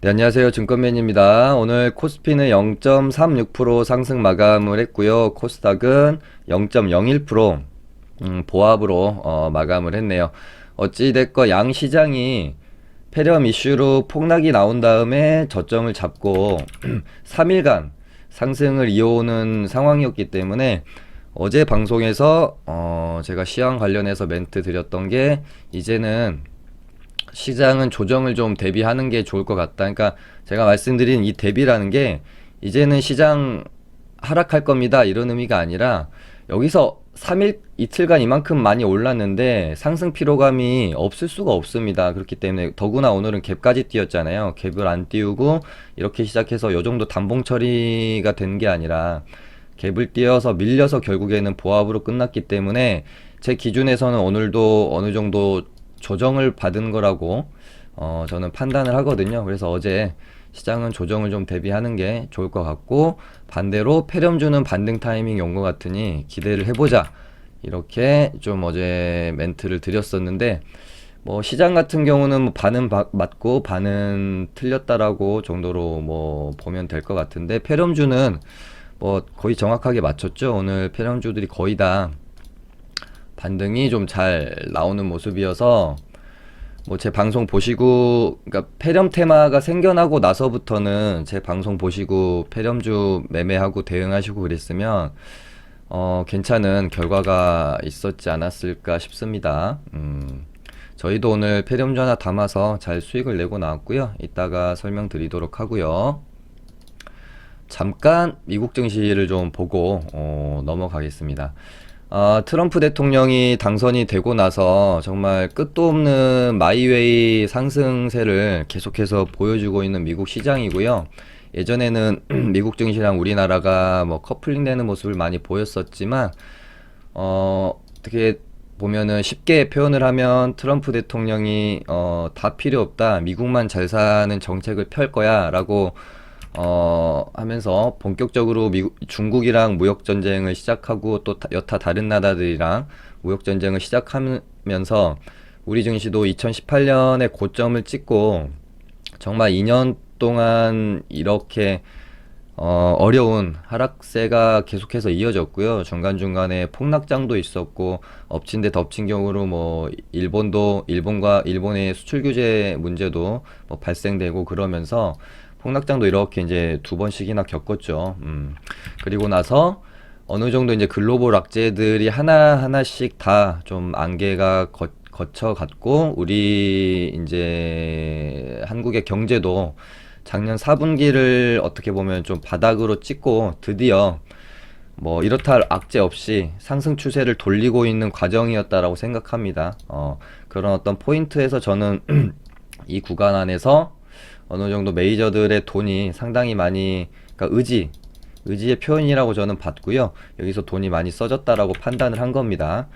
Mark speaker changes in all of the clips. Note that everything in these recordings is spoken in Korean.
Speaker 1: 네, 안녕하세요. 증권맨입니다. 오늘 코스피는 0.36% 상승 마감을 했고요. 코스닥은 0.01% 보합으로 마감을 했네요. 어찌됐건 양 시장이 폐렴 이슈로 폭락이 나온 다음에 저점을 잡고 3일간 상승을 이어오는 상황이었기 때문에 어제 방송에서 제가 시황 관련해서 멘트 드렸던 게 이제는 시장은 조정을 좀 대비하는 게 좋을 것 같다. 그러니까 제가 말씀드린 이 대비라는 게 이제는 시장 하락할 겁니다, 이런 의미가 아니라 여기서 3일 이틀간 이만큼 많이 올랐는데 상승 피로감이 없을 수가 없습니다. 그렇기 때문에 더구나 오늘은 갭까지 띄었잖아요. 갭을 안 띄우고 이렇게 시작해서 요 정도 단봉 처리가 된 게 아니라 갭을 띄어서 밀려서 결국에는 보합으로 끝났기 때문에 제 기준에서는 오늘도 어느 정도 조정을 받은 거라고 저는 판단을 하거든요. 그래서 어제 시장은 조정을 좀 대비하는 게 좋을 것 같고, 반대로 폐렴주는 반등 타이밍이 온 것 같으니 기대를 해보자, 이렇게 좀 어제 멘트를 드렸었는데, 뭐 시장 같은 경우는 뭐 반은 맞고 반은 틀렸다라고 정도로 뭐 보면 될 것 같은데, 폐렴주는 뭐 거의 정확하게 맞췄죠. 오늘 폐렴주들이 거의 다 반등이 좀 잘 나오는 모습이어서 뭐 제 방송 보시고, 그러니까 폐렴 테마가 생겨나고 나서부터는 제 방송 보시고 폐렴주 매매하고 대응하시고 그랬으면 괜찮은 결과가 있었지 않았을까 싶습니다. 저희도 오늘 폐렴주 하나 담아서 잘 수익을 내고 나왔고요. 이따가 설명드리도록 하고요. 잠깐 미국 증시를 좀 보고 넘어가겠습니다. 트럼프 대통령이 당선이 되고 나서 정말 끝도 없는 마이웨이 상승세를 계속해서 보여주고 있는 미국 시장이고요. 예전에는 미국 증시랑 우리나라가 뭐 커플링 되는 모습을 많이 보였었지만, 어떻게 보면은 쉽게 표현을 하면 트럼프 대통령이 다 필요 없다, 미국만 잘 사는 정책을 펼 거야 라고 하면서 본격적으로 중국이랑 무역 전쟁을 시작하고 또 여타 다른 나라들이랑 무역 전쟁을 시작하면서 우리 증시도 2018년에 고점을 찍고 정말 2년 동안 이렇게 어려운 하락세가 계속해서 이어졌고요. 중간중간에 폭락장도 있었고, 엎친 데 덮친 경우로 뭐 일본과 일본의 수출 규제 문제도 뭐 발생되고 그러면서 폭락장도 이렇게 이제 두 번씩이나 겪었죠. 그리고 나서 어느 정도 이제 글로벌 악재들이 하나하나씩 다 좀 안개가 거쳐갔고, 우리 이제 한국의 경제도 작년 4분기를 어떻게 보면 좀 바닥으로 찍고 드디어 뭐 이렇다 할 악재 없이 상승 추세를 돌리고 있는 과정이었다라고 생각합니다. 그런 어떤 포인트에서 저는 이 구간 안에서 어느 정도 메이저들의 돈이 상당히 많이, 그러니까 의지의 표현이라고 저는 봤고요. 여기서 돈이 많이 써졌다라고 판단을 한 겁니다.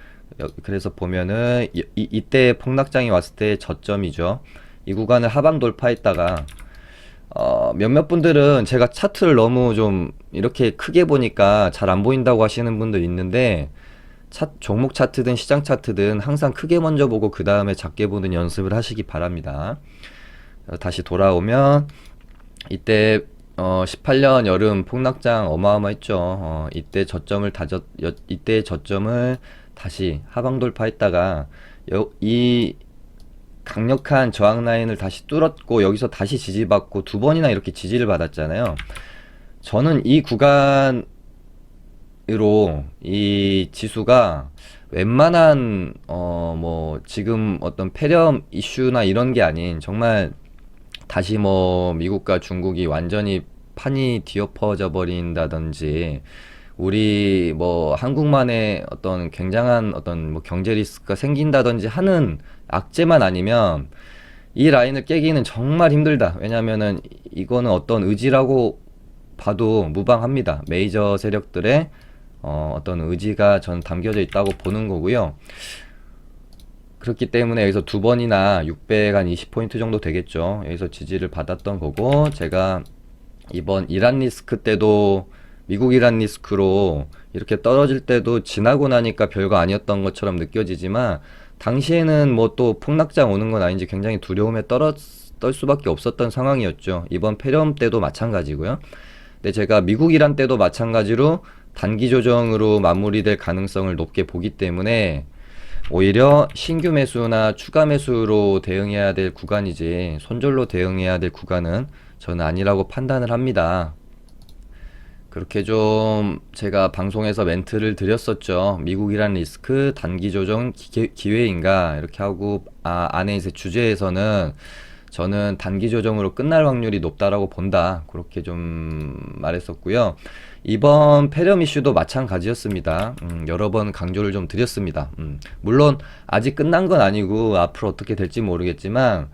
Speaker 1: 그래서 보면은 이때 폭락장이 왔을 때 저점이죠. 이 구간을 하방 돌파했다가 몇몇 분들은 제가 차트를 너무 좀 이렇게 크게 보니까 잘 안 보인다고 하시는 분들 있는데, 종목 차트든 시장 차트든 항상 크게 먼저 보고 그 다음에 작게 보는 연습을 하시기 바랍니다. 다시 돌아오면 이때 18년 여름 폭락장 어마어마했죠. 이때 저점을 다시 하방 돌파했다가 이 강력한 저항 라인을 다시 뚫었고, 여기서 다시 지지받고 두 번이나 이렇게 지지를 받았잖아요. 저는 이 구간으로 이 지수가 웬만한 뭐 지금 어떤 폐렴 이슈나 이런 게 아닌, 정말 다시 뭐 미국과 중국이 완전히 판이 뒤엎어져 버린다든지, 우리 뭐 한국만의 어떤 굉장한 어떤 뭐 경제 리스크가 생긴다든지 하는 악재만 아니면 이 라인을 깨기는 정말 힘들다. 왜냐면은 이거는 어떤 의지라고 봐도 무방합니다. 메이저 세력들의 어떤 의지가 전 담겨져 있다고 보는 거고요. 그렇기 때문에 여기서 두 번이나 600 한 20포인트 정도 되겠죠. 여기서 지지를 받았던 거고, 제가 이번 이란 리스크 때도 미국 이란 리스크로 이렇게 떨어질 때도 지나고 나니까 별거 아니었던 것처럼 느껴지지만, 당시에는 뭐 또 폭락장 오는 건 아닌지 굉장히 두려움에 떨 수밖에 없었던 상황이었죠. 이번 폐렴 때도 마찬가지고요. 근데 제가 미국이란 때도 마찬가지로 단기 조정으로 마무리될 가능성을 높게 보기 때문에 오히려 신규 매수나 추가 매수로 대응해야 될 구간이지 손절로 대응해야 될 구간은 저는 아니라고 판단을 합니다. 그렇게 좀 제가 방송에서 멘트를 드렸었죠. 미국이란 리스크 단기 조정 기회인가 이렇게 하고 안에 이제 주제에서는 저는 단기 조정으로 끝날 확률이 높다라고 본다. 그렇게 좀 말했었고요. 이번 폐렴 이슈도 마찬가지였습니다. 여러 번 강조를 좀 드렸습니다. 물론 아직 끝난 건 아니고 앞으로 어떻게 될지 모르겠지만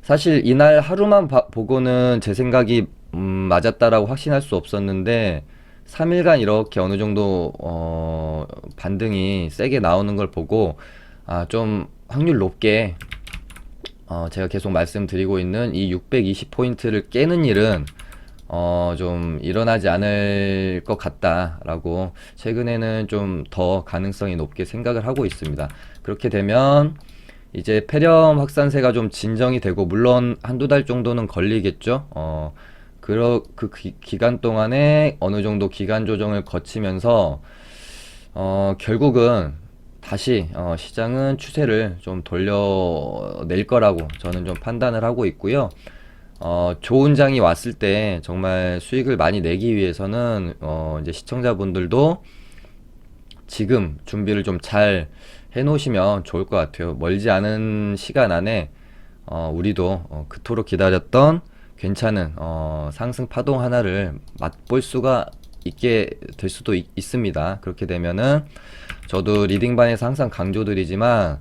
Speaker 1: 사실 이날 하루만 보고는 제 생각이 맞았다라고 확신할 수 없었는데 3일간 이렇게 어느 정도 반등이 세게 나오는 걸 보고 좀 확률 높게 제가 계속 말씀드리고 있는 이 620포인트를 깨는 일은 좀 일어나지 않을 것 같다라고 최근에는 좀 더 가능성이 높게 생각을 하고 있습니다. 그렇게 되면 이제 폐렴 확산세가 좀 진정이 되고 물론 한두 달 정도는 걸리겠죠. 그 기간 동안에 어느 정도 기간 조정을 거치면서 결국은 다시 시장은 추세를 좀 돌려낼 거라고 저는 좀 판단을 하고 있고요. 좋은 장이 왔을 때 정말 수익을 많이 내기 위해서는 이제 시청자분들도 지금 준비를 좀 잘 해놓으시면 좋을 것 같아요. 멀지 않은 시간 안에 우리도 그토록 기다렸던 괜찮은 상승 파동 하나를 맛볼 수가 있게 될 수도 있습니다. 그렇게 되면은 저도 리딩반에서 항상 강조드리지만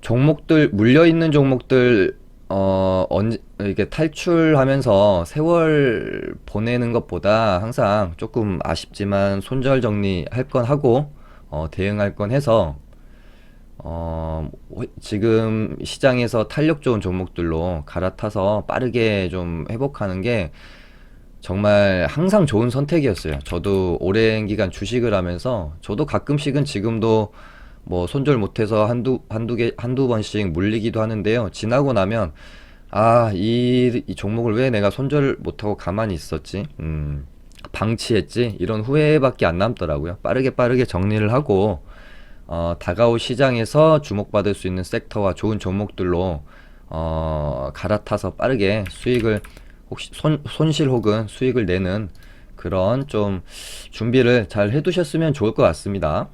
Speaker 1: 종목들 물려있는 종목들 이렇게 탈출하면서 세월 보내는 것보다 항상 조금 아쉽지만 손절 정리할 건 하고 대응할 건 해서 지금 시장에서 탄력 좋은 종목들로 갈아타서 빠르게 좀 회복하는 게 정말 항상 좋은 선택이었어요. 저도 오랜 기간 주식을 하면서 저도 가끔씩은 지금도 뭐 손절 못해서 한두 번씩 물리기도 하는데요. 지나고 나면 이 종목을 왜 내가 손절 못하고 가만히 있었지? 방치했지? 이런 후회밖에 안 남더라고요. 빠르게 정리를 하고 다가올 시장에서 주목받을 수 있는 섹터와 좋은 종목들로 갈아타서 빠르게 수익을 혹시 손실 혹은 수익을 내는 그런 좀 준비를 잘 해두셨으면 좋을 것 같습니다.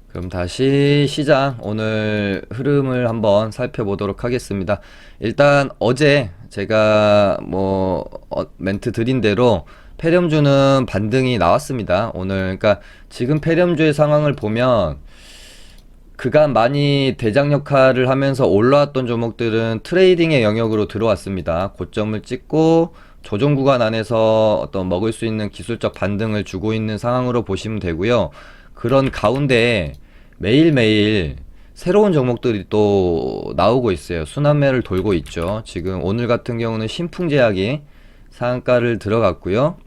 Speaker 1: 그럼 다시 시장 오늘 흐름을 한번 살펴보도록 하겠습니다. 일단 어제 제가 멘트 드린 대로 폐렴주는 반등이 나왔습니다. 오늘 그러니까 지금 폐렴주의 상황을 보면 그간 많이 대장 역할을 하면서 올라왔던 종목들은 트레이딩의 영역으로 들어왔습니다. 고점을 찍고 조정 구간 안에서 어떤 먹을 수 있는 기술적 반등을 주고 있는 상황으로 보시면 되고요. 그런 가운데 매일매일 새로운 종목들이 또 나오고 있어요. 순환매를 돌고 있죠. 지금 오늘 같은 경우는 신풍제약이 상한가를 들어갔고요.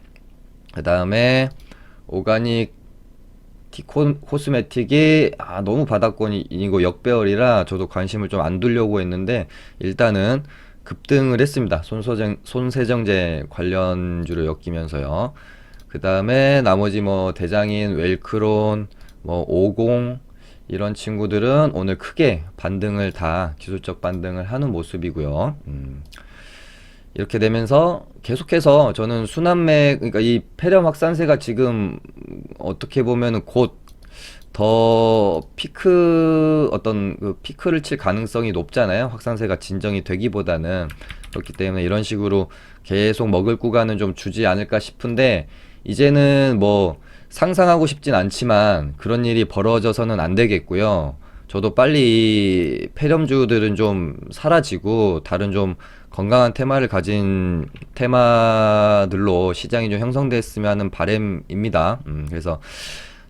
Speaker 1: 그 다음에 오가닉 코스메틱이 너무 바닥권이고 역배열이라 저도 관심을 좀 안 두려고 했는데 일단은 급등을 했습니다. 손세정제 관련주로 엮이면서요. 그 다음에 나머지 대장인 웰크론, 50 이런 친구들은 오늘 크게 반등을 다 기술적 반등을 하는 모습이고요. 이렇게 되면서 계속해서 저는 순환매, 그러니까 이 폐렴 확산세가 지금 어떻게 보면은 곧 더 피크를 칠 가능성이 높잖아요. 확산세가 진정이 되기보다는. 그렇기 때문에 이런 식으로 계속 먹을 구간은 좀 주지 않을까 싶은데 이제는 상상하고 싶진 않지만 그런 일이 벌어져서는 안 되겠고요. 저도 빨리 폐렴주들은 좀 사라지고 다른 좀 건강한 테마를 가진 테마들로 시장이 좀 형성됐으면 하는 바람입니다. 그래서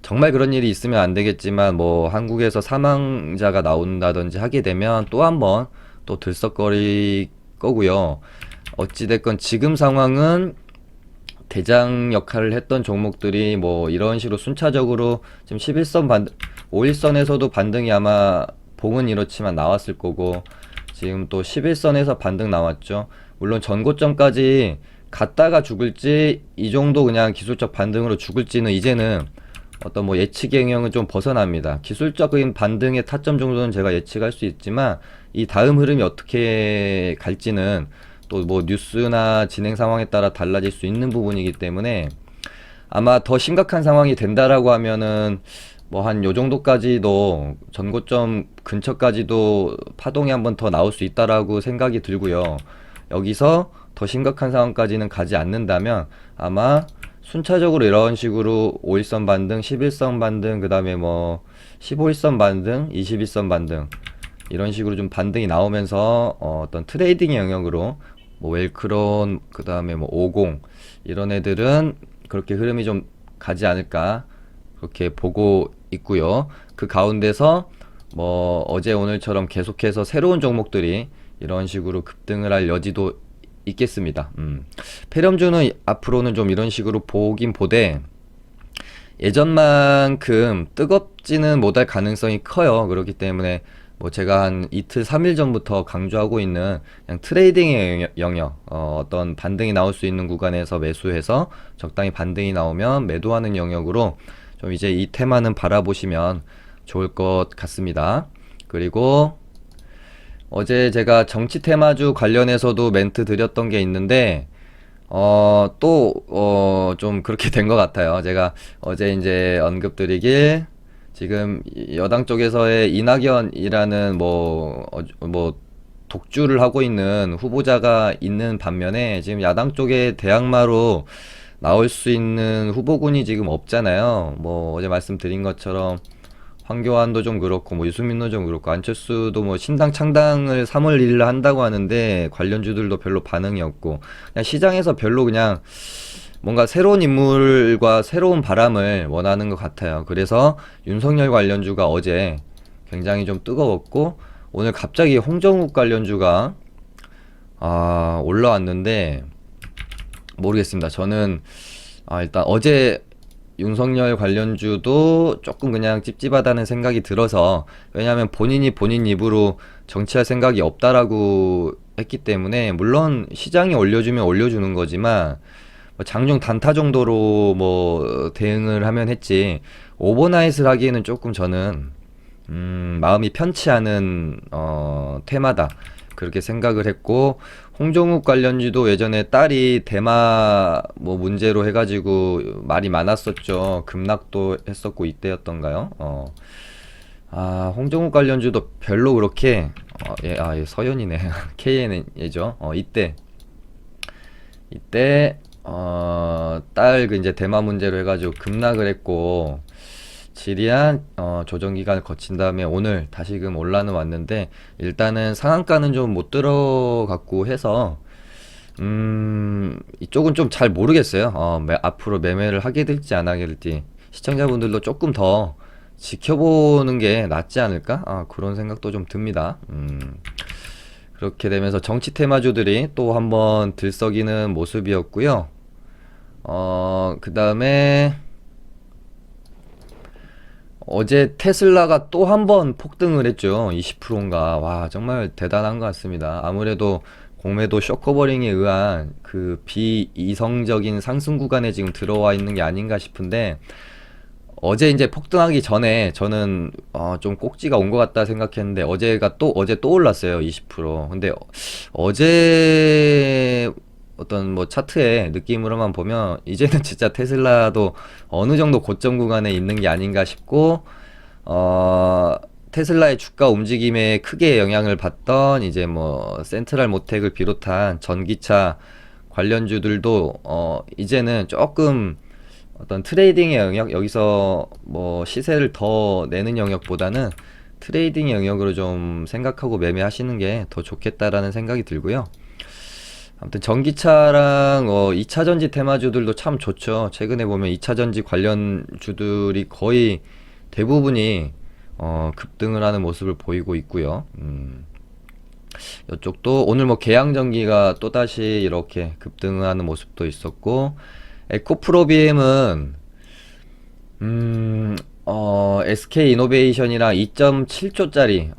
Speaker 1: 정말 그런 일이 있으면 안 되겠지만 한국에서 사망자가 나온다든지 하게 되면 또 한번 또 들썩거릴 거고요. 어찌됐건 지금 상황은 대장 역할을 했던 종목들이 이런 식으로 순차적으로 지금 5일선에서도 반등이 아마 봉은 이렇지만 나왔을 거고 지금 또 11선에서 반등 나왔죠. 물론 전고점까지 갔다가 죽을지 이 정도 그냥 기술적 반등으로 죽을지는 이제는 어떤 뭐 예측 영역은 좀 벗어납니다. 기술적인 반등의 타점 정도는 제가 예측할 수 있지만 이 다음 흐름이 어떻게 갈지는 또 뭐 뉴스나 진행 상황에 따라 달라질 수 있는 부분이기 때문에 아마 더 심각한 상황이 된다라고 하면은 뭐 한 요 정도까지도 전고점 근처까지도 파동이 한번 더 나올 수 있다라고 생각이 들고요. 여기서 더 심각한 상황까지는 가지 않는다면 아마 순차적으로 이런 식으로 5일선 반등, 11선 반등, 그 다음에 뭐 15일선 반등, 21선 반등 이런 식으로 좀 반등이 나오면서 어떤 트레이딩 영역으로 뭐 웰크론, 그 다음에 뭐 50 이런 애들은 그렇게 흐름이 좀 가지 않을까 그렇게 보고 있고요. 그 가운데서 뭐 어제 오늘처럼 계속해서 새로운 종목들이 이런 식으로 급등을 할 여지도 있겠습니다. 페럼주는 앞으로는 좀 이런 식으로 보긴 보되 예전만큼 뜨겁지는 못할 가능성이 커요. 그렇기 때문에 뭐 제가 한 이틀 3일 전부터 강조하고 있는 그냥 트레이딩의 영역, 어떤 반등이 나올 수 있는 구간에서 매수해서 적당히 반등이 나오면 매도하는 영역으로 좀 이제 이 테마는 바라보시면 좋을 것 같습니다. 그리고 어제 제가 정치 테마주 관련해서도 멘트 드렸던 게 있는데 좀 그렇게 된 것 같아요. 제가 어제 이제 언급드리길 지금 여당 쪽에서의 이낙연이라는 뭐 독주를 하고 있는 후보자가 있는 반면에 지금 야당 쪽에 대항마로 나올 수 있는 후보군이 지금 없잖아요. 뭐 어제 말씀드린 것처럼 황교안도 좀 그렇고 뭐 유승민도 좀 그렇고 안철수도 뭐 신당 창당을 3월 1일 한다고 하는데 관련주들도 별로 반응이 없고 그냥 시장에서 별로 그냥 뭔가 새로운 인물과 새로운 바람을 원하는 것 같아요. 그래서 윤석열 관련주가 어제 굉장히 좀 뜨거웠고 오늘 갑자기 홍정욱 관련주가 올라왔는데 모르겠습니다. 저는 일단 어제 윤석열 관련주도 조금 그냥 찝찝하다는 생각이 들어서 왜냐하면 본인이 본인 입으로 정치할 생각이 없다라고 했기 때문에 물론 시장이 올려주면 올려주는 거지만 뭐 장중 단타 정도로 뭐 대응을 하면 했지 오버나잇을 하기에는 조금 저는 마음이 편치 않은 테마다 그렇게 생각을 했고 홍종욱 관련주도 예전에 딸이 대마 뭐 문제로 해가지고 말이 많았었죠. 급락도 했었고 이때였던가요? 홍종욱 관련주도 별로 그렇게 얘 서현이네. KNN 예죠. 이때 딸 그 이제 대마 문제로 해가지고 급락을 했고 지리한 조정 기간을 거친 다음에 오늘 다시금 올라는 왔는데 일단은 상한가는 좀 못 들어갔고 해서 이쪽은 좀 잘 모르겠어요. 앞으로 매매를 하게 될지 안 하게 될지 시청자분들도 조금 더 지켜보는 게 낫지 않을까? 그런 생각도 좀 듭니다. 그렇게 되면서 정치 테마주들이 또 한번 들썩이는 모습이었고요. 그 다음에 어제 테슬라가 또 한 번 폭등을 했죠. 20%인가. 와, 정말 대단한 것 같습니다. 아무래도 공매도 쇼커버링에 의한 그 비이성적인 상승 구간에 지금 들어와 있는 게 아닌가 싶은데 어제 이제 폭등하기 전에 저는 좀 꼭지가 온 것 같다 생각했는데 어제 또 올랐어요. 20%. 근데 어제 어떤 뭐 차트의 느낌으로만 보면 이제는 진짜 테슬라도 어느 정도 고점 구간에 있는 게 아닌가 싶고 테슬라의 주가 움직임에 크게 영향을 받던 이제 뭐 센트럴 모텍을 비롯한 전기차 관련주들도 이제는 조금 어떤 트레이딩의 영역 여기서 뭐 시세를 더 내는 영역보다는 트레이딩의 영역으로 좀 생각하고 매매하시는 게 더 좋겠다라는 생각이 들고요. 아무튼 전기차랑 2차전지 테마주들도 참 좋죠. 최근에 보면 2차전지 관련주들이 거의 대부분이 급등을 하는 모습을 보이고 있고요. 이쪽도 오늘 뭐 계양전기가 또다시 이렇게 급등을 하는 모습도 있었고 에코프로비엠은 SK 이노베이션이랑 2.7조짜리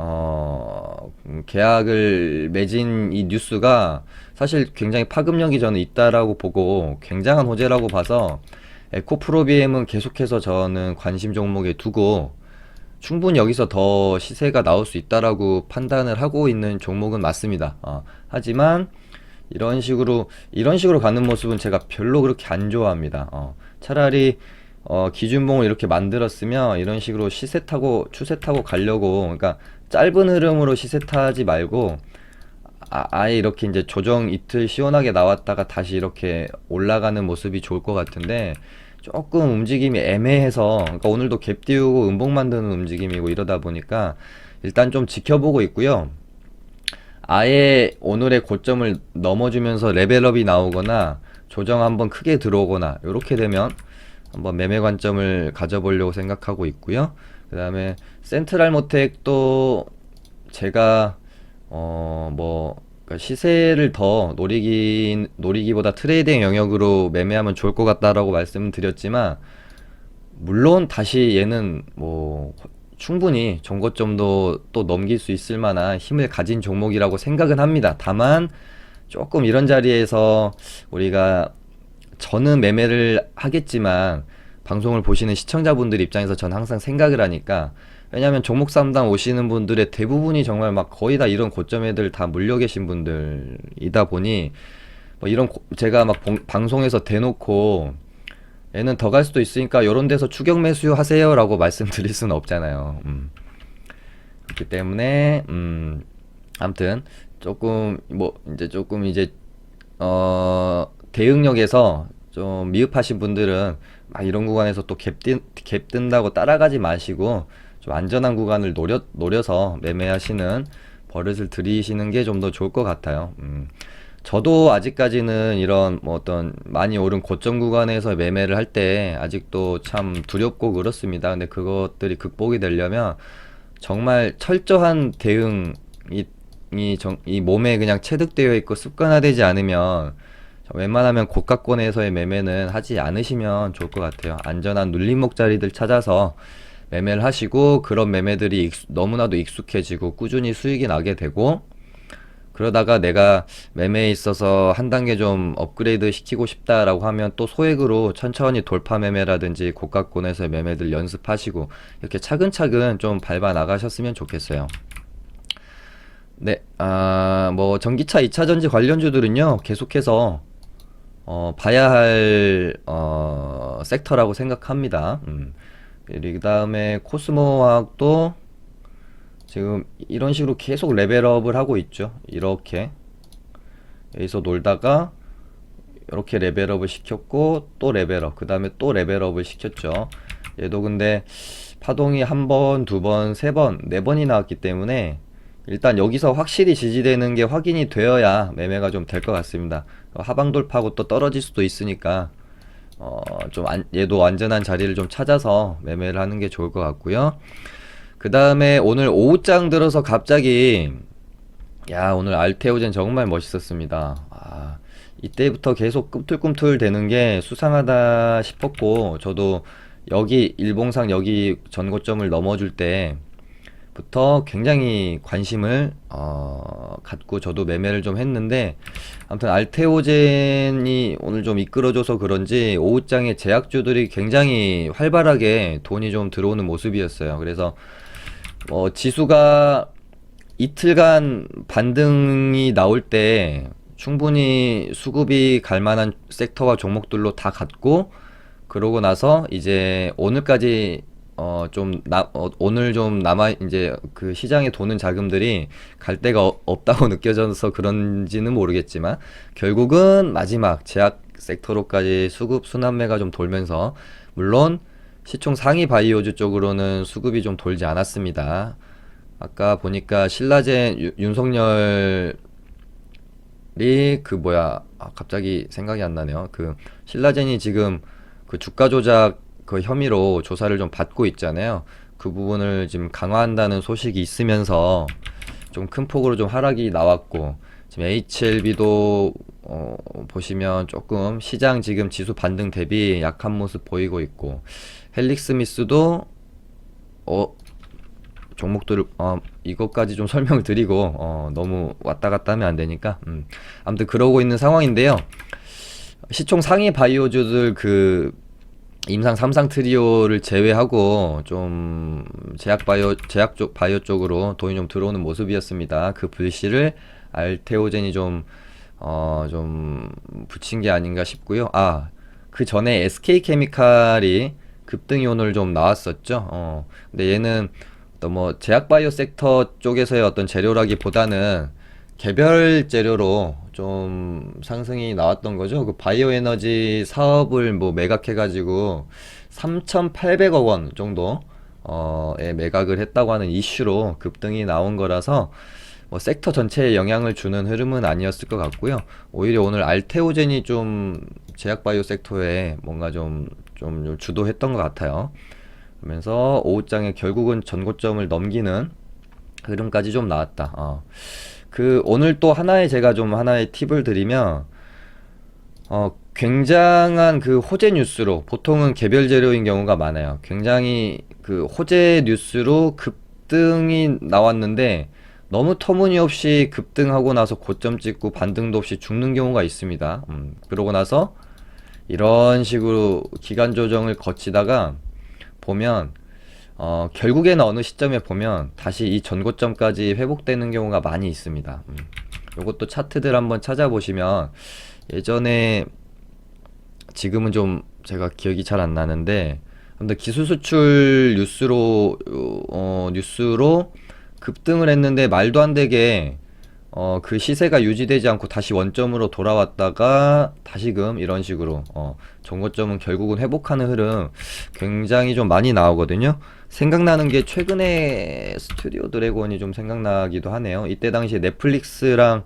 Speaker 1: 계약을 맺은 이 뉴스가 사실 굉장히 파급력이 저는 있다라고 보고 굉장한 호재라고 봐서 에코프로비엠은 계속해서 저는 관심 종목에 두고 충분히 여기서 더 시세가 나올 수 있다라고 판단을 하고 있는 종목은 맞습니다. 하지만 이런 식으로 가는 모습은 제가 별로 그렇게 안 좋아합니다. 차라리 기준봉을 이렇게 만들었으면 이런 식으로 시세 타고 추세 타고 가려고, 그러니까 짧은 흐름으로 시세 타지 말고 아예 이렇게 이제 조정 이틀 시원하게 나왔다가 다시 이렇게 올라가는 모습이 좋을 것 같은데, 조금 움직임이 애매해서, 그러니까 오늘도 갭 띄우고 음봉 만드는 움직임이고 이러다 보니까 일단 좀 지켜보고 있고요. 아예 오늘의 고점을 넘어주면서 레벨업이 나오거나 조정 한번 크게 들어오거나 이렇게 되면 한번 매매 관점을 가져보려고 생각하고 있고요. 그 다음에 센트랄모텍도 제가 그러니까 시세를 더 노리기보다 트레이딩 영역으로 매매하면 좋을 것 같다라고 말씀을 드렸지만, 물론 다시 얘는 충분히 정고점도 또 넘길 수 있을 만한 힘을 가진 종목이라고 생각은 합니다. 다만 조금 이런 자리에서 저는 매매를 하겠지만 방송을 보시는 시청자분들 입장에서 저는 항상 생각을 하니까, 왜냐하면 종목 상담 오시는 분들의 대부분이 정말 막 거의 다 이런 고점 애들 다 물려 계신 분들이다 보니 제가 막 방송에서 대놓고 얘는 더 갈 수도 있으니까 요런 데서 추격 매수 하세요 라고 말씀드릴 수는 없잖아요. 그렇기 때문에 아무튼 조금 이제 대응력에서 좀 미흡하신 분들은 막 이런 구간에서 또 갭 뜬다고 따라가지 마시고 좀 안전한 구간을 노려서 매매하시는 버릇을 들이시는 게 좀 더 좋을 것 같아요. 저도 아직까지는 이런 어떤 많이 오른 고점 구간에서 매매를 할 때 아직도 참 두렵고 그렇습니다. 근데 그것들이 극복이 되려면 정말 철저한 대응이 이 몸에 그냥 체득되어 있고 습관화되지 않으면 웬만하면 고가권에서의 매매는 하지 않으시면 좋을 것 같아요. 안전한 눌림목 자리들 찾아서 매매를 하시고, 그런 매매들이 너무나도 익숙해지고 꾸준히 수익이 나게 되고, 그러다가 내가 매매에 있어서 한 단계 좀 업그레이드 시키고 싶다라고 하면 또 소액으로 천천히 돌파 매매라든지 고가권에서의 매매들 연습하시고 이렇게 차근차근 좀 밟아 나가셨으면 좋겠어요. 네, 전기차 2차전지 관련주들은요, 계속해서 봐야 할 섹터라고 생각합니다. 그 다음에 코스모화학도 지금 이런 식으로 계속 레벨업을 하고 있죠. 이렇게 여기서 놀다가 이렇게 레벨업을 시켰고 또 레벨업, 그 다음에 또 레벨업을 시켰죠. 얘도 근데 파동이 한 번, 두 번, 세 번, 네 번이 나왔기 때문에 일단 여기서 확실히 지지되는 게 확인이 되어야 매매가 좀 될 것 같습니다. 하방 돌파하고 또 떨어질 수도 있으니까 얘도 안전한 자리를 좀 찾아서 매매를 하는 게 좋을 것 같고요. 그 다음에 오늘 오후장 들어서 갑자기 오늘 알테오젠 정말 멋있었습니다. 이때부터 계속 꿈틀꿈틀 되는 게 수상하다 싶었고, 저도 여기 일봉상 여기 전고점을 넘어줄 때부터 굉장히 관심을 갖고 저도 매매를 좀 했는데, 아무튼 알테오젠이 오늘 좀 이끌어줘서 그런지 오후장에 제약주들이 굉장히 활발하게 돈이 좀 들어오는 모습이었어요. 그래서 지수가 이틀간 반등이 나올 때 충분히 수급이 갈 만한 섹터와 종목들로 다 갔고, 그러고 나서 이제 오늘까지 오늘 좀 남아 이제 그 시장에 도는 자금들이 갈 데가 없다고 느껴져서 그런지는 모르겠지만, 결국은 마지막 제약 섹터로까지 수급 순환매가 좀 돌면서, 물론 시총 상위 바이오주 쪽으로는 수급이 좀 돌지 않았습니다. 아까 보니까 신라젠 윤석열이 갑자기 생각이 안 나네요. 그 신라젠이 지금 그 주가 조작 그 혐의로 조사를 좀 받고 있잖아요. 그 부분을 지금 강화한다는 소식이 있으면서 좀 큰 폭으로 좀 하락이 나왔고, 지금 HLB도 보시면 조금 시장 지금 지수 반등 대비 약한 모습 보이고 있고, 헬릭스미스도 종목들을 이것까지 좀 설명을 드리고 너무 왔다 갔다 하면 안 되니까 아무튼 그러고 있는 상황인데요. 시총 상위 바이오주들 그 임상 3상 트리오를 제외하고 좀 제약 쪽 바이오 쪽으로 돈이 좀 들어오는 모습이었습니다. 그 불씨를 알테오젠이 좀 붙인 게 아닌가 싶고요. 그 전에 SK케미칼이 급등이 오늘 좀 나왔었죠. 근데 얘는 또 뭐 제약 바이오 섹터 쪽에서의 어떤 재료라기보다는 개별 재료로 좀 상승이 나왔던 거죠. 그 바이오 에너지 사업을 뭐 매각해가지고 3,800억 원 정도 에 매각을 했다고 하는 이슈로 급등이 나온 거라서 뭐 섹터 전체에 영향을 주는 흐름은 아니었을 것 같고요. 오히려 오늘 알테오젠이 좀 제약 바이오 섹터에 뭔가 좀 주도했던 것 같아요. 그러면서 오후장에 결국은 전고점을 넘기는 흐름까지 좀 나왔다. 그 오늘 또 하나의 팁을 드리면 굉장한 그 호재 뉴스로, 보통은 개별 재료인 경우가 많아요. 굉장히 그 호재 뉴스로 급등이 나왔는데 너무 터무니없이 급등하고 나서 고점 찍고 반등도 없이 죽는 경우가 있습니다. 그러고 나서 이런 식으로 기간 조정을 거치다가 보면 결국에는 어느 시점에 보면 다시 이 전고점까지 회복되는 경우가 많이 있습니다. 요것도 차트들 한번 찾아보시면 예전에, 지금은 좀 제가 기억이 잘 안 나는데, 근데 기술 수출 뉴스로 급등을 했는데 말도 안 되게 그 시세가 유지되지 않고 다시 원점으로 돌아왔다가 다시금 이런 식으로 정고점은 결국은 회복하는 흐름 굉장히 좀 많이 나오거든요. 생각나는 게 최근에 스튜디오 드래곤이 좀 생각나기도 하네요. 이때 당시에 넷플릭스랑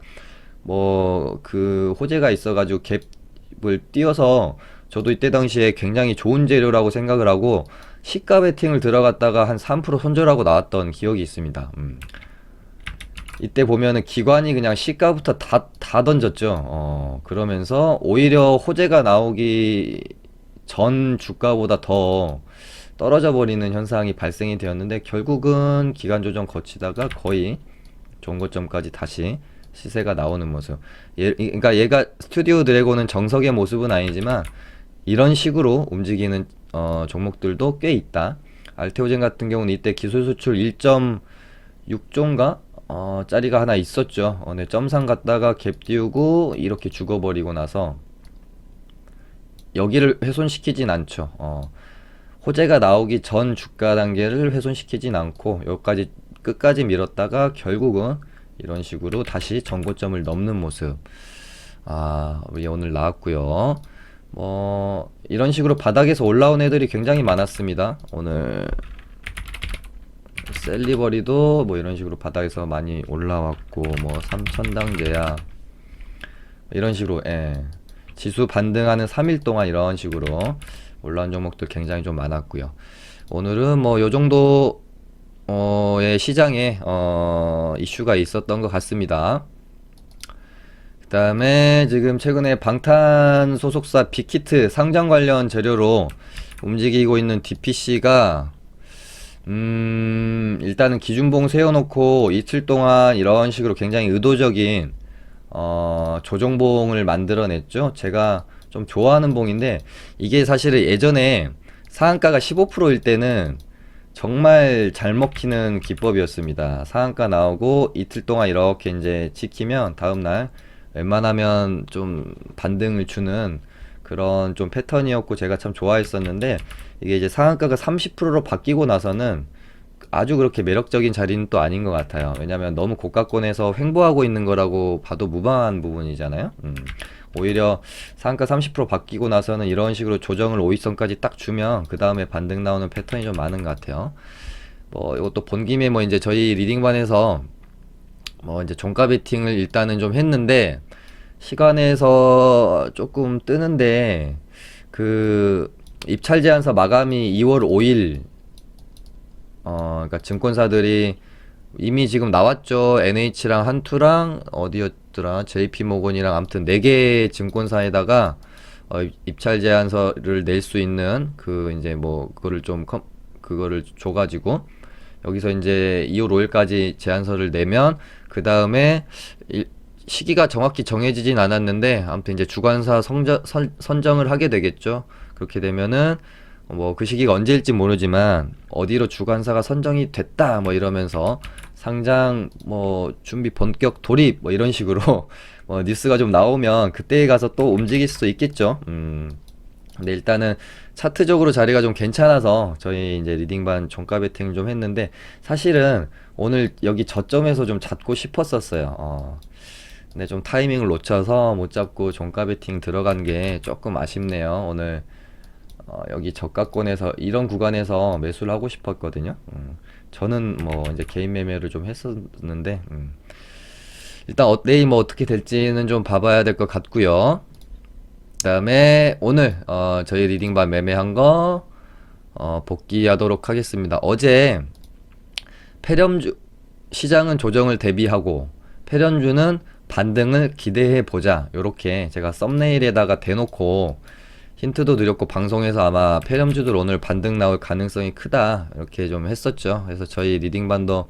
Speaker 1: 뭐 그 호재가 있어가지고 갭을 띄어서 저도 이때 당시에 굉장히 좋은 재료라고 생각을 하고 시가 베팅을 들어갔다가 한 3% 손절하고 나왔던 기억이 있습니다. 이때 보면은 기관이 그냥 시가부터 다 던졌죠. 그러면서 오히려 호재가 나오기 전 주가보다 더 떨어져 버리는 현상이 발생이 되었는데, 결국은 기간 조정 거치다가 거의 종고점까지 다시 시세가 나오는 모습. 그러니까 얘가 스튜디오 드래곤은 정석의 모습은 아니지만 이런 식으로 움직이는 종목들도 꽤 있다. 알테오젠 같은 경우는 이때 기술 수출 1.6조인가 짜리가 하나 있었죠. 네, 점상 갔다가 갭 띄우고 이렇게 죽어버리고 나서 여기를 훼손시키진 않죠. 호재가 나오기 전 주가 단계를 훼손시키진 않고 여기까지 끝까지 밀었다가 결국은 이런 식으로 다시 전고점을 넘는 모습. 오늘 나왔고요. 이런 식으로 바닥에서 올라온 애들이 굉장히 많았습니다. 오늘 셀리버리도 뭐 이런 식으로 바닥에서 많이 올라왔고, 뭐 삼천당 제약 이런 식으로 지수 반등하는 3일 동안 이런 식으로 올라온 종목들 굉장히 좀 많았고요. 오늘은 뭐 요 정도의 시장에 이슈가 있었던 것 같습니다. 그 다음에 지금 최근에 방탄 소속사 빅히트 상장 관련 재료로 움직이고 있는 DPC가 일단은 기준봉 세워놓고 이틀 동안 이런 식으로 굉장히 의도적인 조정봉을 만들어냈죠. 제가 좀 좋아하는 봉인데, 이게 사실은 예전에 상한가가 15%일 때는 정말 잘 먹히는 기법이었습니다. 상한가 나오고 이틀 동안 이렇게 이제 지키면 다음날 웬만하면 좀 반등을 주는 그런 좀 패턴이었고 제가 참 좋아했었는데, 이게 이제 상한가가 30%로 바뀌고 나서는 아주 그렇게 매력적인 자리는 또 아닌 것 같아요. 왜냐면 너무 고가권에서 횡보하고 있는 거라고 봐도 무방한 부분이잖아요. 오히려 상한가 30% 바뀌고 나서는 이런 식으로 조정을 5일선까지 딱 주면 그 다음에 반등 나오는 패턴이 좀 많은 것 같아요. 뭐 이것도 본 김에 뭐 이제 저희 리딩반에서 뭐 이제 종가 베팅을 일단은 좀 했는데, 시간에서 조금 뜨는데 그 입찰 제한서 마감이 2월 5일, 그러니까 증권사들이 이미 지금 나왔죠. NH랑 한투랑 어디였더라, JP모건이랑 아무튼 4개 증권사에다가 입찰 제한서를 낼 수 있는 그 이제 뭐 그거를 좀 그거를 줘가지고 여기서 이제 2월 5일까지 제안서를 내면 그 다음에 시기가 정확히 정해지진 않았는데 아무튼 이제 주관사 선정을 하게 되겠죠. 그렇게 되면은 뭐 그 시기가 언제일지 모르지만 어디로 주관사가 선정이 됐다 뭐 이러면서 상장 뭐 준비 본격 돌입 뭐 이런 식으로 뭐 뉴스가 좀 나오면 그때에 가서 또 움직일 수도 있겠죠. 근데 일단은 차트적으로 자리가 좀 괜찮아서 저희 이제 리딩반 종가 베팅 좀 했는데 사실은 오늘 여기 저점에서 좀 잡고 싶었었어요. 근데 좀 타이밍을 놓쳐서 못 잡고 종가 베팅 들어간 게 조금 아쉽네요. 오늘 여기 저가권에서 이런 구간에서 매수를 하고 싶었거든요. 저는 뭐 이제 개인 매매를 좀 했었는데 일단 내일 뭐 어떻게 될지는 좀 봐봐야 될 것 같고요. 그다음에 오늘 저희 리딩반 매매한 거 복귀하도록 하겠습니다. 어제 폐렴주 시장은 조정을 대비하고 폐렴주는 반등을 기대해 보자. 요렇게 제가 썸네일에다가 대놓고 힌트도 드렸고 방송에서 아마 폐렴주들 오늘 반등 나올 가능성이 크다 이렇게 좀 했었죠. 그래서 저희 리딩반도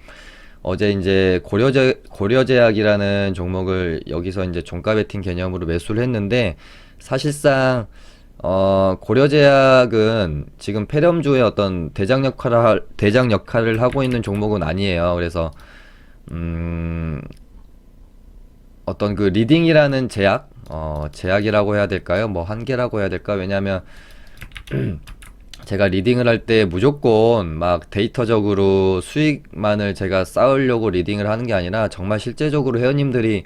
Speaker 1: 어제 이제 고려제약이라는 종목을 여기서 이제 종가 베팅 개념으로 매수를 했는데 사실상 고려제약은 지금 폐렴주의 어떤 대장 역할을 하고 있는 종목은 아니에요. 그래서 어떤 그 리딩이라는 제약이라고 해야 될까요? 뭐 한계라고 해야 될까? 왜냐하면 제가 리딩을 할 때 무조건 막 데이터적으로 수익만을 제가 쌓으려고 리딩을 하는 게 아니라 정말 실제적으로 회원님들이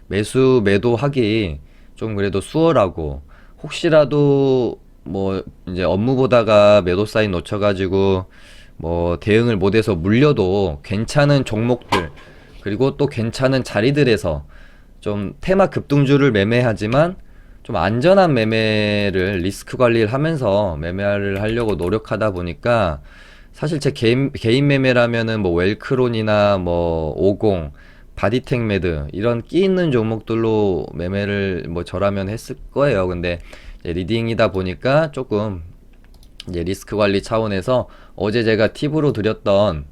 Speaker 1: 매도하기 좀 그래도 수월하고 혹시라도 뭐 이제 업무 보다가 매도 사인 놓쳐가지고 뭐 대응을 못해서 물려도 괜찮은 종목들 그리고 또 괜찮은 자리들에서 좀 테마 급등주를 매매하지만 좀 안전한 매매를 리스크 관리를 하면서 매매를 하려고 노력하다 보니까 사실 제 개인 매매라면은 뭐 웰크론이나 뭐 50, 바디텍 매드 이런 끼 있는 종목들로 매매를 뭐 저라면 했을 거예요. 근데 이제 리딩이다 보니까 조금 이제 리스크 관리 차원에서 어제 제가 팁으로 드렸던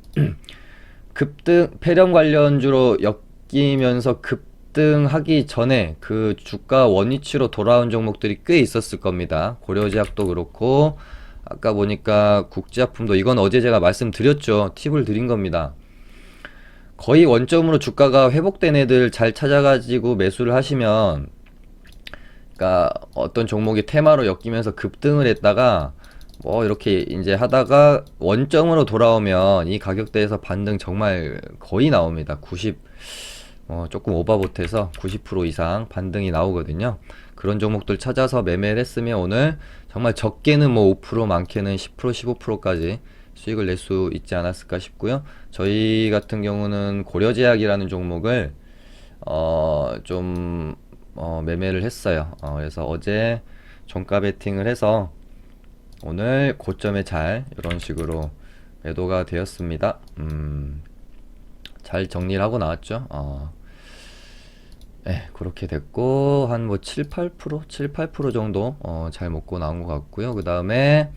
Speaker 1: 급등 폐렴 관련주로 엮이면서 급등하기 전에 그 주가 원위치로 돌아온 종목들이 꽤 있었을 겁니다. 고려제약도 그렇고 아까 보니까 국제약품도 이건 어제 제가 말씀드렸죠. 팁을 드린 겁니다. 거의 원점으로 주가가 회복된 애들 잘 찾아가지고 매수를 하시면 그러니까 어떤 종목이 테마로 엮이면서 급등을 했다가 뭐 이렇게 이제 하다가 원점으로 돌아오면 이 가격대에서 반등 정말 거의 나옵니다. 조금 오버봇해서 90% 이상 반등이 나오거든요. 그런 종목들 찾아서 매매를 했으면 오늘 정말 적게는 뭐 5% 많게는 10% 15%까지 수익을 낼 수 있지 않았을까 싶고요. 저희 같은 경우는 고려제약이라는 종목을 매매를 했어요. 그래서 어제 종가 베팅을 해서 오늘 고점에 잘 이런 식으로 매도가 되었습니다. 잘 정리를 하고 나왔죠. 네, 그렇게 됐고 한 뭐 7, 8% 정도 잘 먹고 나온 것 같고요. 그 다음에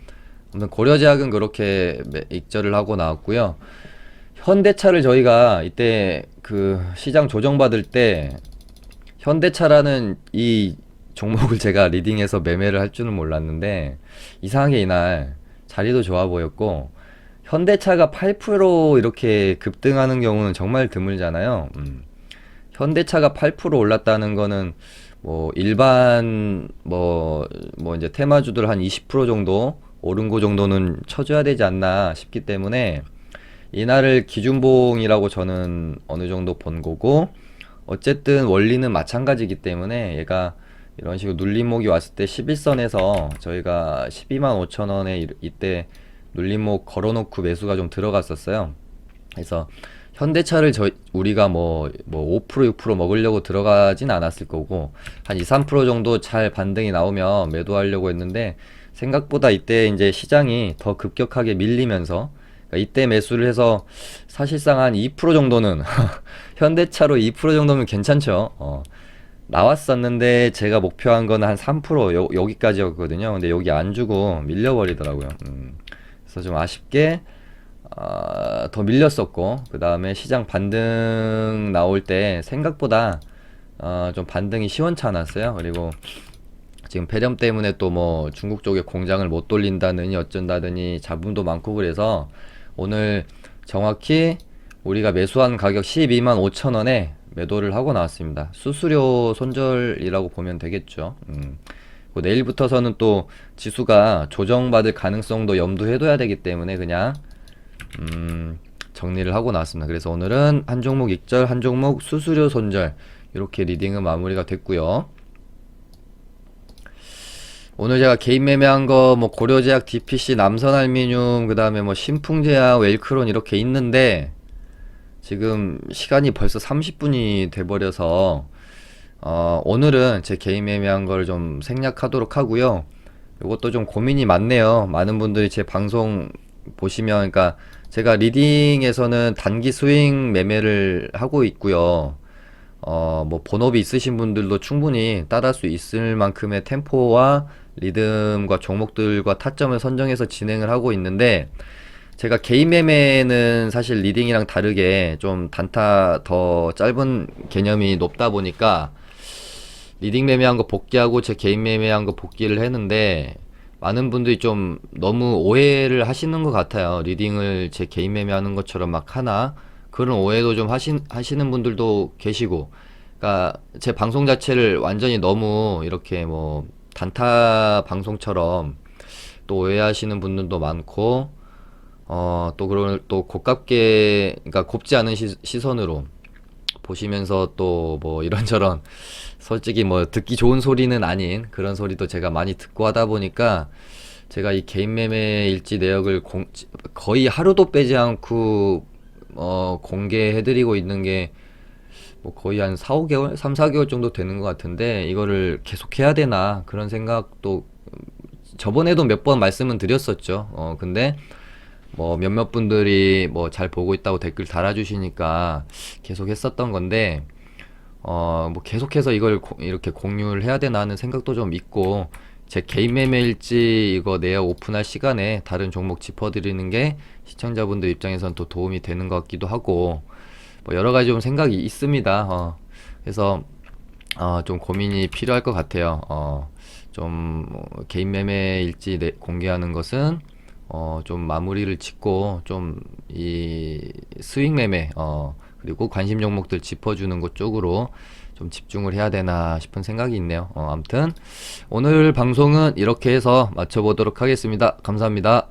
Speaker 1: 고려제약은 그렇게 익절을 하고 나왔고요. 현대차를 저희가 이때 그 시장 조정받을 때 현대차라는 이 종목을 제가 리딩해서 매매를 할 줄은 몰랐는데 이상하게 이날 자리도 좋아 보였고 현대차가 8% 이렇게 급등하는 경우는 정말 드물잖아요. 현대차가 8% 올랐다는 거는 뭐 일반 뭐 이제 테마주들 한 20% 정도 오른 거 정도는 쳐줘야 되지 않나 싶기 때문에 이날을 기준봉이라고 저는 어느 정도 본 거고 어쨌든 원리는 마찬가지이기 때문에 얘가 이런 식으로 눌림목이 왔을 때 11선에서 저희가 125,000원에 이때 눌림목 걸어놓고 매수가 좀 들어갔었어요. 그래서 현대차를 우리가 뭐 5% 6% 먹으려고 들어가진 않았을 거고 한 2, 3% 정도 잘 반등이 나오면 매도하려고 했는데 생각보다 이때 이제 시장이 더 급격하게 밀리면서 그러니까 이때 매수를 해서 사실상 한 2% 정도는 현대차로 2% 정도면 괜찮죠. 나왔었는데 제가 목표한 거는 한 3% 여기까지였거든요. 근데 여기 안 주고 밀려버리더라고요. 그래서 좀 아쉽게 더 밀렸었고, 그 다음에 시장 반등 나올 때 생각보다 좀 반등이 시원찮았어요. 그리고 지금 폐렴 때문에 또 뭐 중국 쪽에 공장을 못 돌린다느니 어쩐다느니 잡음도 많고, 그래서 오늘 정확히 우리가 매수한 가격 12만 5천 원에 매도를 하고 나왔습니다. 수수료 손절이라고 보면 되겠죠. 내일부터서는 또 지수가 조정받을 가능성도 염두해둬야 되기 때문에 그냥 정리를 하고 나왔습니다. 그래서 오늘은 한 종목 익절, 한 종목 수수료 손절, 이렇게 리딩은 마무리가 됐고요. 오늘 제가 개인 매매한 거 뭐 고려제약, DPC, 남선알미늄, 그 다음에 뭐 신풍제약, 웰크론 이렇게 있는데 지금 시간이 벌써 30분이 돼버려서 오늘은 제 개인 매매한 걸 좀 생략하도록 하고요. 이것도 좀 고민이 많네요. 많은 분들이 제 방송 보시면, 그러니까 제가 리딩에서는 단기 스윙 매매를 하고 있고요. 뭐 본업이 있으신 분들도 충분히 따라할 수 있을 만큼의 템포와 리듬과 종목들과 타점을 선정해서 진행을 하고 있는데, 제가 개인 매매는 사실 리딩이랑 다르게 좀 단타 더 짧은 개념이 높다 보니까 리딩 매매한 거 복귀하고 제 개인 매매한 거 복귀를 했는데, 많은 분들이 좀 너무 오해를 하시는 것 같아요. 리딩을 제 개인 매매하는 것처럼 막 하나, 그런 오해도 좀 하시는 분들도 계시고, 그러니까 제 방송 자체를 완전히 너무 이렇게 뭐 단타 방송처럼 또 오해하시는 분들도 많고, 또 그걸 또 곱깝게, 그러니까 곱지 않은 시선으로 보시면서 또 뭐 이런저런 솔직히 뭐 듣기 좋은 소리는 아닌 그런 소리도 제가 많이 듣고 하다 보니까, 제가 이 개인 매매 일지 내역을 거의 하루도 빼지 않고 공개해드리고 있는 게 뭐 거의 한 4, 5개월? 3, 4개월 정도 되는 것 같은데, 이거를 계속 해야 되나 그런 생각도 저번에도 몇 번 말씀은 드렸었죠. 근데 뭐 몇몇 분들이 뭐 잘 보고 있다고 댓글 달아주시니까 계속 했었던 건데, 뭐 계속해서 이걸 이렇게 공유를 해야 되나 하는 생각도 좀 있고, 제 개인 매매일지 이거 내역 오픈할 시간에 다른 종목 짚어드리는 게 시청자분들 입장에선 또 도움이 되는 것 같기도 하고, 뭐 여러 가지 좀 생각이 있습니다. 그래서 좀 고민이 필요할 것 같아요. 좀 개인 매매일지 공개하는 것은 좀 마무리를 짓고 좀 이 스윙 매매 그리고 관심 종목들 짚어주는 것 쪽으로 좀 집중을 해야 되나 싶은 생각이 있네요. 아무튼 오늘 방송은 이렇게 해서 마쳐보도록 하겠습니다. 감사합니다.